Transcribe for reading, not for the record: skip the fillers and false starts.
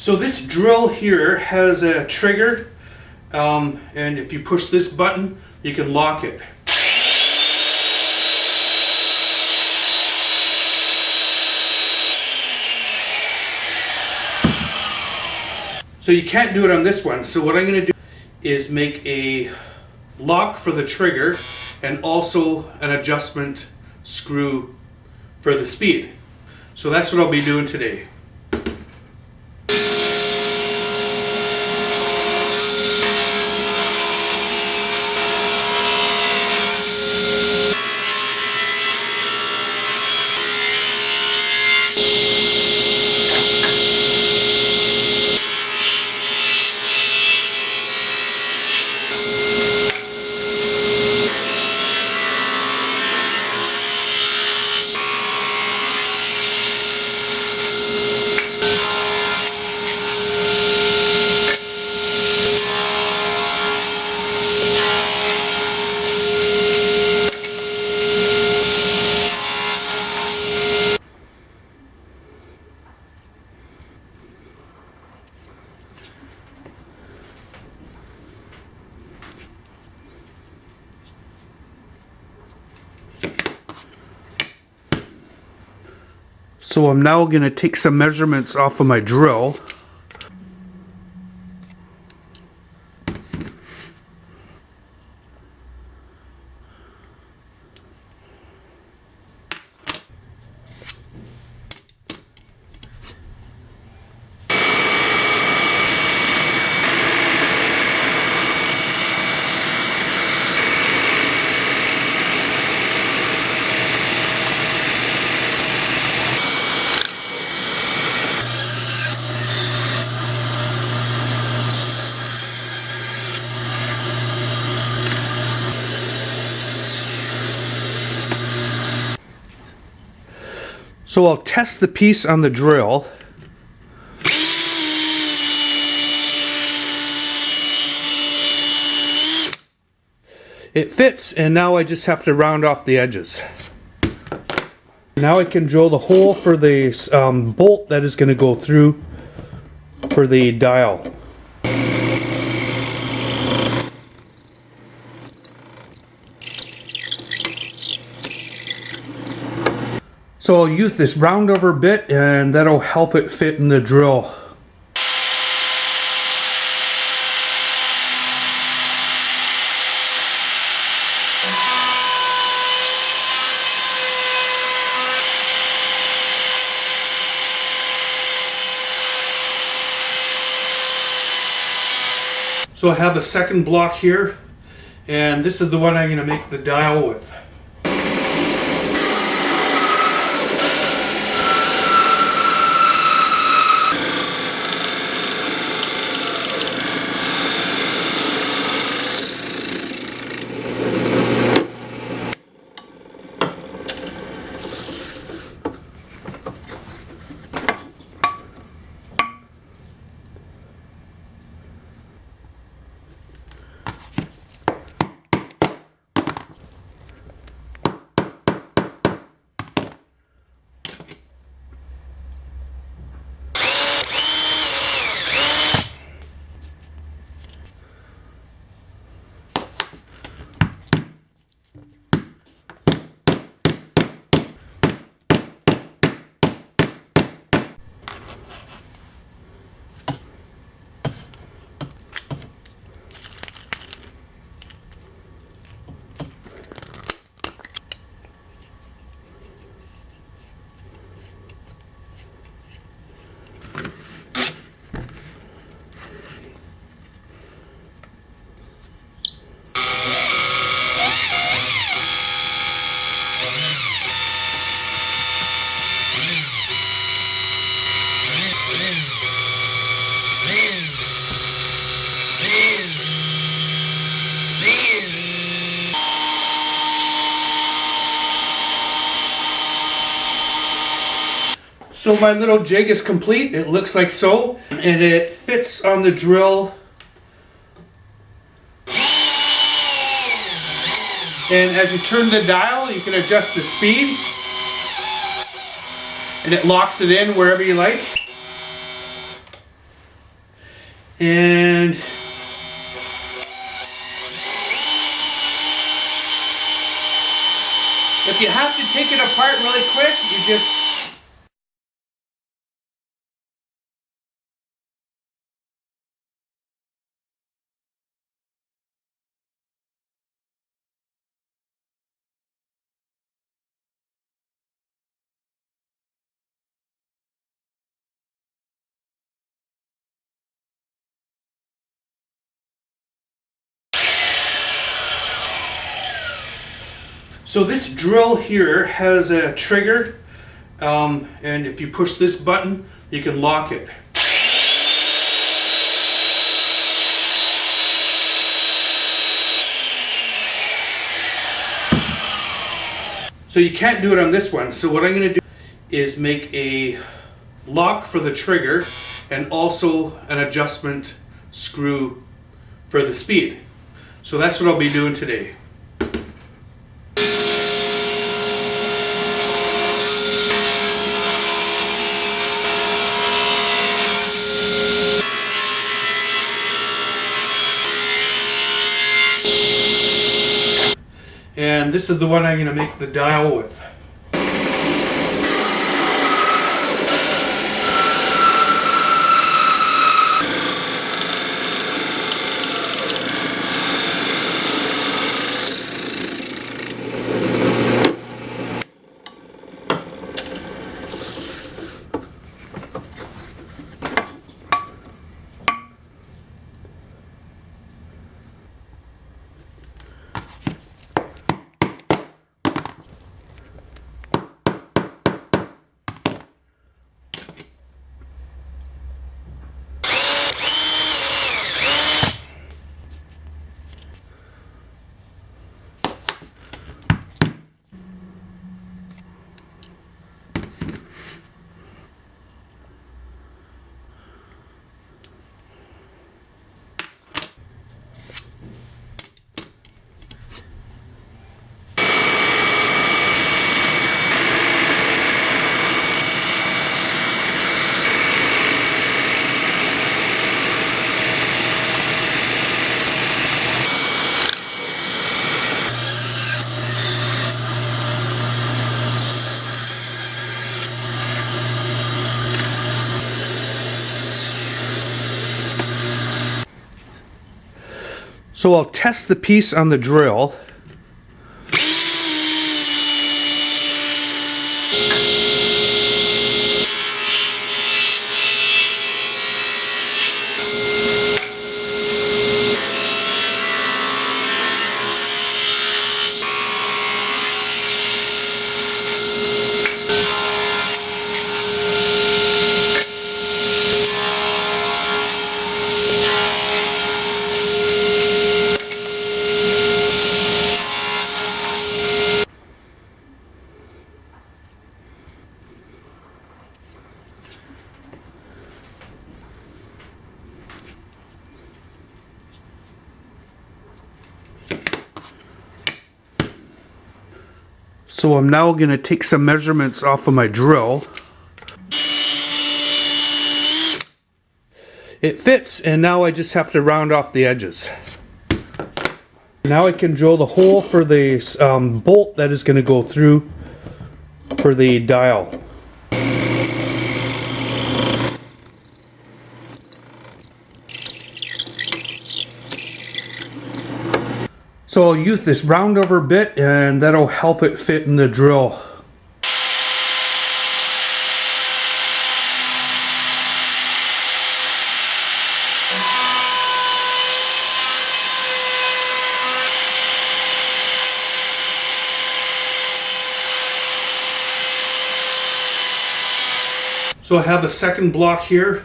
So this drill here has a trigger, and if you push this button, you can lock it. So you can't do it on this one. So what I'm going to do is make a lock for the trigger and also an adjustment screw for the speed. So that's what I'll be doing today. So I'm now going to take some measurements off of my drill. So I'll test the piece on the drill. It fits, and now I just have to round off the edges. Now I can drill the hole for the bolt that is going to go through for the dial. So I'll use this roundover bit, and that'll help it fit in the drill. So I have a second block here, and this is the one I'm going to make the dial with. So my little jig is complete. It looks like so, and it fits on the drill. And as you turn the dial, you can adjust the speed, and it locks it in wherever you like. And if you have to take it apart really quick, you just so this drill here has a trigger, and if you push this button, you can lock it. So you can't do it on this one. So what I'm going to do is make a lock for the trigger and also an adjustment screw for the speed. So that's what I'll be doing today. And this is the one I'm going to make the dial with. So I'll test the piece on the drill. So I'm now going to take some measurements off of my drill. It fits, and now I just have to round off the edges. Now I can drill the hole for the bolt that is going to go through for the dial. So I'll use this round over bit, and that'll help it fit in the drill. So I have a second block here.